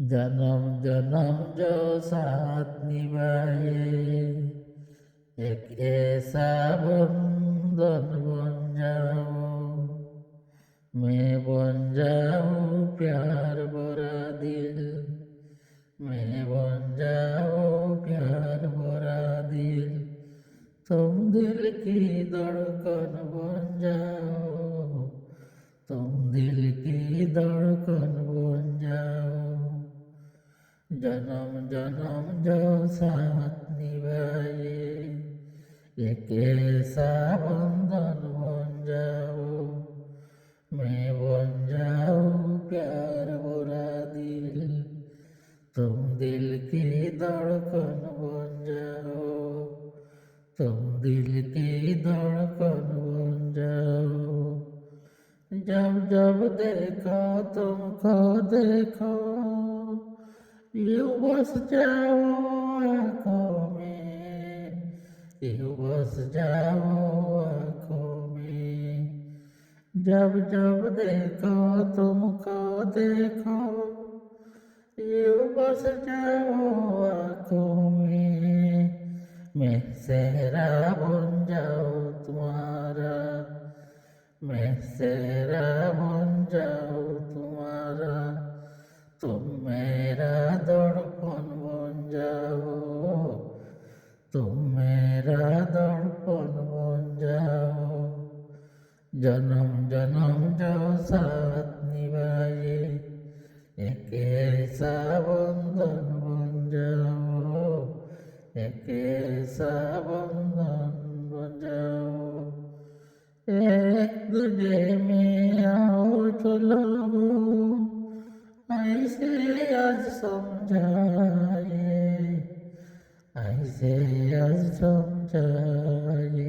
जन्म जन्म जो साथ निभाए, एक ऐसा बंधन बन जाओ, मैं बन जाऊँ प्यार भरा दिल, मैं बन जाऊँ प्यार भरा दिल, तुम दिल की धड़कन बन जाओ, तुम दिल की धड़कन बन जाओ। जन्म जन्म जो साथ निभाए, एक ऐसा बंधन बन जाओ, मैं बन जाऊँ प्यार भरा दिल, तुम दिल की धड़कन बन जाओ, तुम दिल की धड़कन बन जाओ। जब जब देखो तुमको देखो, यूं बस जाओ आँखों में, यूं बस जाओ आँखों में। जब जब देखो तुमको देखो, यूं बस जाओ आँखों में। मैं सेहरा बन जाऊँ तुम्हारा, मैं सेहरा बन जाऊँ तुम्हारा, तुम मेरा दर्पण बन जाओ, तुम मेरा दर्पण बन जाओ। जन्म जन्म जो साथ निभाए, एक ऐसा बंधन बन जाओ, एक ऐसा बंधन बन जाओ। एक दूजे में आओ चलो, ऐसे आज समझाए, ऐसे आज समझाए।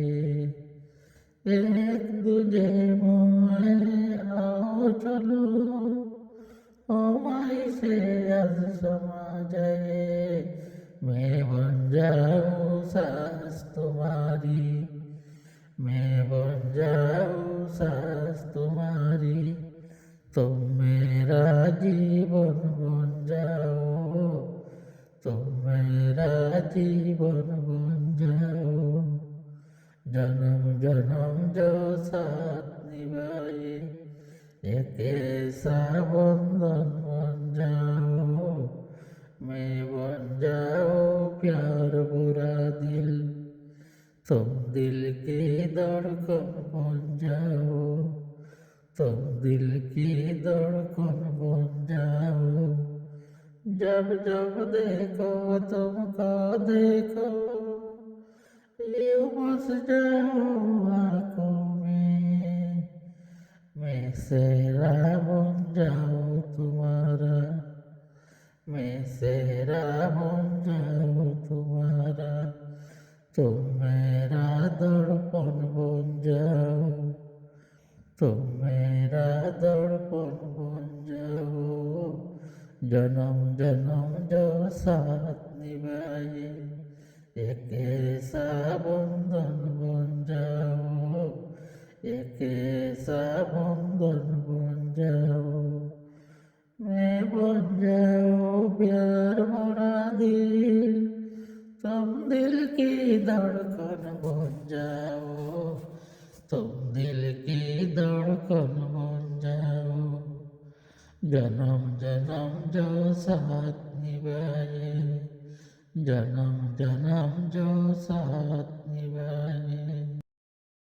एक दूजे में आओ चलो, ओ ऐसे आज समझाए। मैं बन जाऊँ सास तुम्हारी, मैं बन जाऊँ सास तुम्हारी, तुम मेरा जीवन बन जाओ, तुम मेरा जीवन बन जाओ। जन्म जन्म जो साथ निभाए, एक ऐसा बंधन बन जाओ, मैं बन जाओ प्यार बुरा दिल, तुम दिल की धड़कन बन जाओ, तुम दिल की धड़कन बन जाओ। जब जब देखो तुमको देखो, यूं बस जाओ आँखों में। मैं सेहरा बन जाऊँ तुम्हारा, मैं सेहरा बन जाऊँ तुम्हारा, तुम मेरा दर्पण बन जाओ, तुम मेरा दर्पण बन जाओ। जन्म जन्म जो साथ निभाए, एक ऐसा बंधन बन जाओ, एक ऐसा बंधन बन जाओ। मैं बन जाऊँ प्यार भरा दिल, तुम दिल की धड़कन बन जाओ, तुम दिल की धड़कन बन जाओ। जन्म जन्म जो साथ निभाए, जन्म जन्म जो साथ